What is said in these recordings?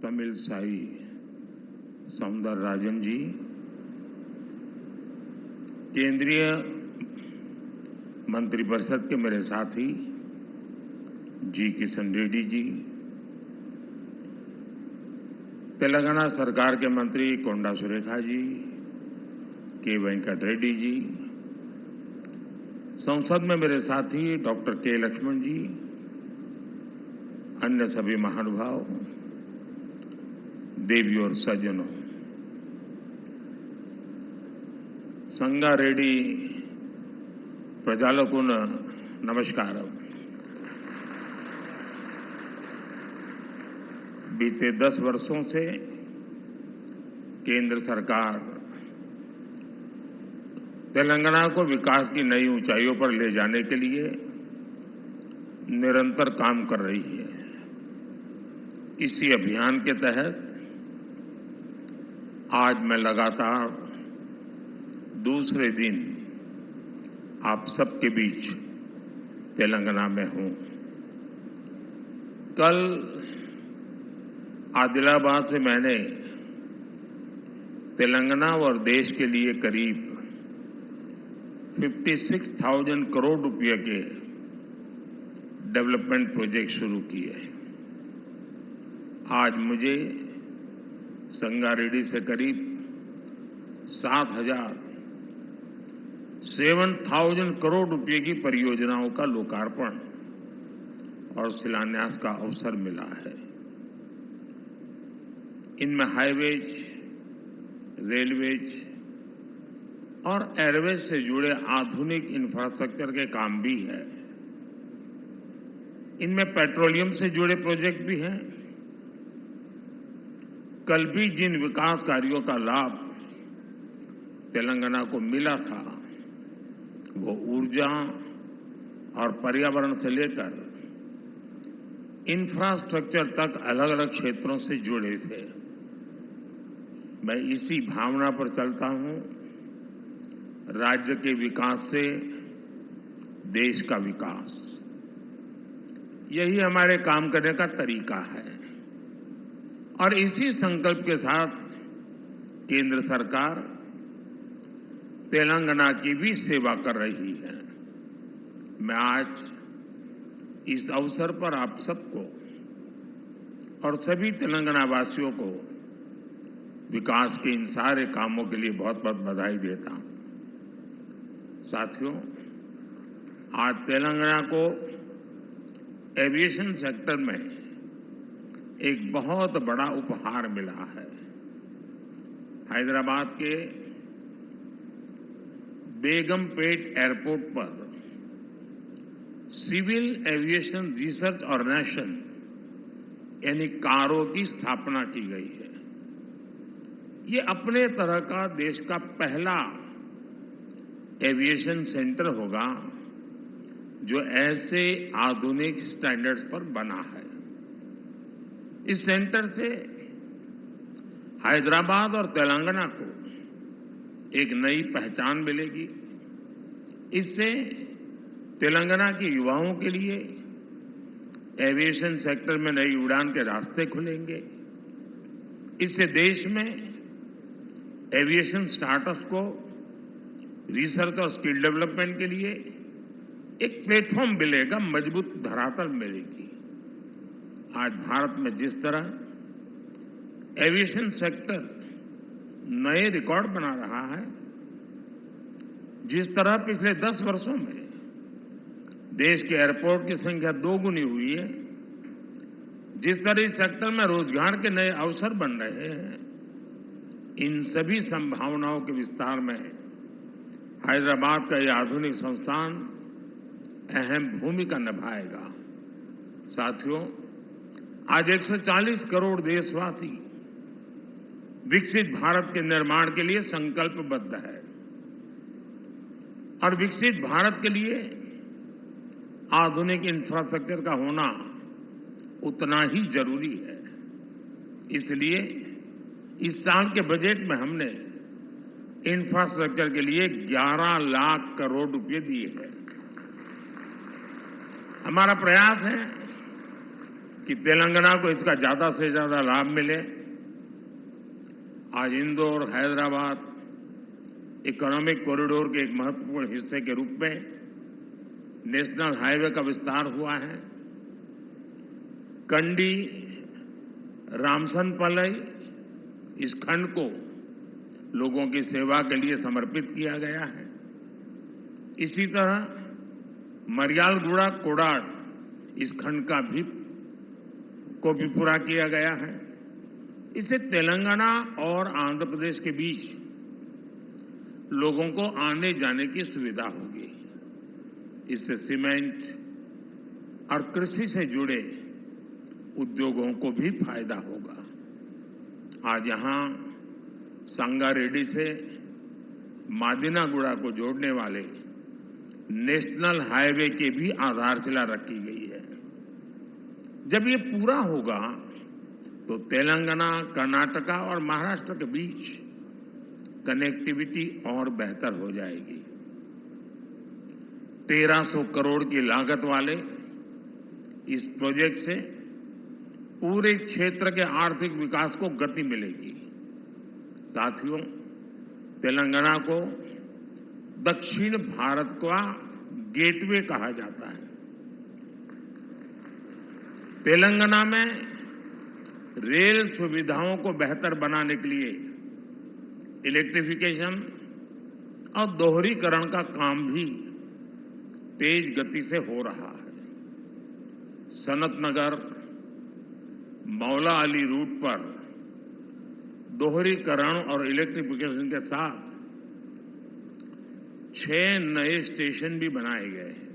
तमिल साई सौंदरराजन जी, केंद्रीय मंत्रिपरिषद के मेरे साथी जी किशन रेड्डी जी, तेलंगाना सरकार के मंत्री कोंडा सुरेखा जी, के वेंकट रेड्डी जी, संसद में मेरे साथी डॉक्टर के लक्ष्मण जी, अन्य सभी महानुभाव, देवी और सज्जनों, संगारेड्डी प्रजालों नमस्कार। बीते 10 वर्षों से केंद्र सरकार तेलंगाना को विकास की नई ऊंचाइयों पर ले जाने के लिए निरंतर काम कर रही है। इसी अभियान के तहत आज मैं लगातार दूसरे दिन आप सबके बीच तेलंगाना में हूं। कल आदिलाबाद से मैंने तेलंगाना और देश के लिए करीब 56,000 करोड़ रुपए के डेवलपमेंट प्रोजेक्ट शुरू किए। आज मुझे संगारेड्डी से करीब 7,000 करोड़ रुपए की परियोजनाओं का लोकार्पण और शिलान्यास का अवसर मिला है। इनमें हाईवेज, रेलवेज और एयरवेज से जुड़े आधुनिक इंफ्रास्ट्रक्चर के काम भी है। इनमें पेट्रोलियम से जुड़े प्रोजेक्ट भी हैं। कल भी जिन विकास कार्यों का लाभ तेलंगाना को मिला था, वो ऊर्जा और पर्यावरण से लेकर इंफ्रास्ट्रक्चर तक अलग अलग क्षेत्रों से जुड़े थे। मैं इसी भावना पर चलता हूं। राज्य के विकास से देश का विकास, यही हमारे काम करने का तरीका है। और इसी संकल्प के साथ केंद्र सरकार तेलंगाना की भी सेवा कर रही है। मैं आज इस अवसर पर आप सबको और सभी तेलंगाना वासियों को विकास के इन सारे कामों के लिए बहुत बहुत बधाई देता हूं। साथियों, आज तेलंगाना को एविएशन सेक्टर में एक बहुत बड़ा उपहार मिला है। हैदराबाद के बेगमपेट एयरपोर्ट पर सिविल एविएशन रिसर्च ऑर्गेनाइजेशन यानी कारो की स्थापना की गई है। ये अपने तरह का देश का पहला एविएशन सेंटर होगा जो ऐसे आधुनिक स्टैंडर्ड्स पर बना है। इस सेंटर से हैदराबाद और तेलंगाना को एक नई पहचान मिलेगी। इससे तेलंगाना के युवाओं के लिए एविएशन सेक्टर में नई उड़ान के रास्ते खुलेंगे। इससे देश में एविएशन स्टार्टअप्स को रिसर्च और स्किल डेवलपमेंट के लिए एक प्लेटफॉर्म मिलेगा, मजबूत धरातल मिलेगी। आज भारत में जिस तरह एविएशन सेक्टर नए रिकॉर्ड बना रहा है, जिस तरह पिछले 10 वर्षों में देश के एयरपोर्ट की संख्या 2 गुनी हुई है, जिस तरह इस सेक्टर में रोजगार के नए अवसर बन रहे हैं, इन सभी संभावनाओं के विस्तार में हैदराबाद का यह आधुनिक संस्थान अहम भूमिका निभाएगा। साथियों, आज 140 करोड़ देशवासी विकसित भारत के निर्माण के लिए संकल्पबद्ध है और विकसित भारत के लिए आधुनिक इंफ्रास्ट्रक्चर का होना उतना ही जरूरी है। इसलिए इस साल के बजट में हमने इंफ्रास्ट्रक्चर के लिए 11 लाख करोड़ रुपए दिए हैं। हमारा प्रयास है कि तेलंगाना को इसका ज्यादा से ज्यादा लाभ मिले। आज इंदौर हैदराबाद इकोनॉमिक कॉरिडोर के एक महत्वपूर्ण हिस्से के रूप में नेशनल हाईवे का विस्तार हुआ है। कंडी रामसनपल्ली इस खंड को लोगों की सेवा के लिए समर्पित किया गया है। इसी तरह मरियालगुड़ा कोडाड इस खंड को भी पूरा किया गया है। इससे तेलंगाना और आंध्र प्रदेश के बीच लोगों को आने जाने की सुविधा होगी। इससे सीमेंट और कृषि से जुड़े उद्योगों को भी फायदा होगा। आज यहां संगारेड्डी से मादिनागुड़ा को जोड़ने वाले नेशनल हाईवे की भी आधारशिला रखी गई है। जब ये पूरा होगा तो तेलंगाना, कर्नाटका और महाराष्ट्र के बीच कनेक्टिविटी और बेहतर हो जाएगी। 1300 करोड़ की लागत वाले इस प्रोजेक्ट से पूरे क्षेत्र के आर्थिक विकास को गति मिलेगी। साथियों, तेलंगाना को दक्षिण भारत का गेटवे कहा जाता है। तेलंगाना में रेल सुविधाओं को बेहतर बनाने के लिए इलेक्ट्रिफिकेशन और दोहरीकरण का काम भी तेज गति से हो रहा है। सनत नगर मौला अली रूट पर दोहरीकरण और इलेक्ट्रिफिकेशन के साथ 6 नए स्टेशन भी बनाए गए हैं।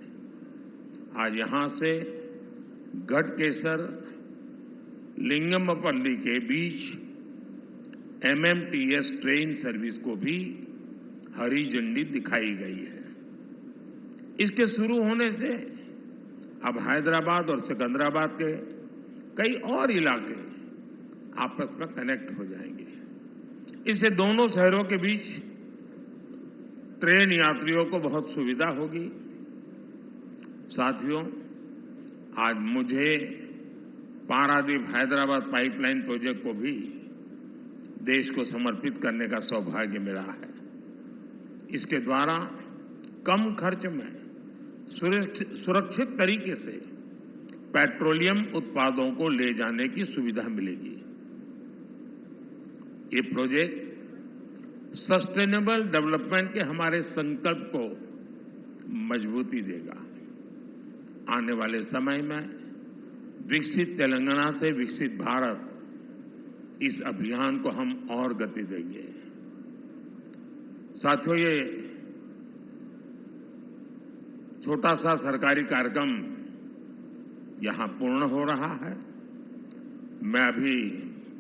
आज यहां से गढ़केसर लिंगमपल्ली के बीच एमएमटीएस ट्रेन सर्विस को भी हरी झंडी दिखाई गई है। इसके शुरू होने से अब हैदराबाद और सिकंदराबाद के कई और इलाके आपस में कनेक्ट हो जाएंगे। इससे दोनों शहरों के बीच ट्रेन यात्रियों को बहुत सुविधा होगी। साथियों, आज मुझे पारादीप हैदराबाद पाइपलाइन प्रोजेक्ट को भी देश को समर्पित करने का सौभाग्य मिला है। इसके द्वारा कम खर्च में सुरक्षित तरीके से पेट्रोलियम उत्पादों को ले जाने की सुविधा मिलेगी। ये प्रोजेक्ट सस्टेनेबल डेवलपमेंट के हमारे संकल्प को मजबूती देगा। आने वाले समय में विकसित तेलंगाना से विकसित भारत, इस अभियान को हम और गति देंगे। साथियों, ये छोटा सा सरकारी कार्यक्रम यहां पूर्ण हो रहा है। मैं अभी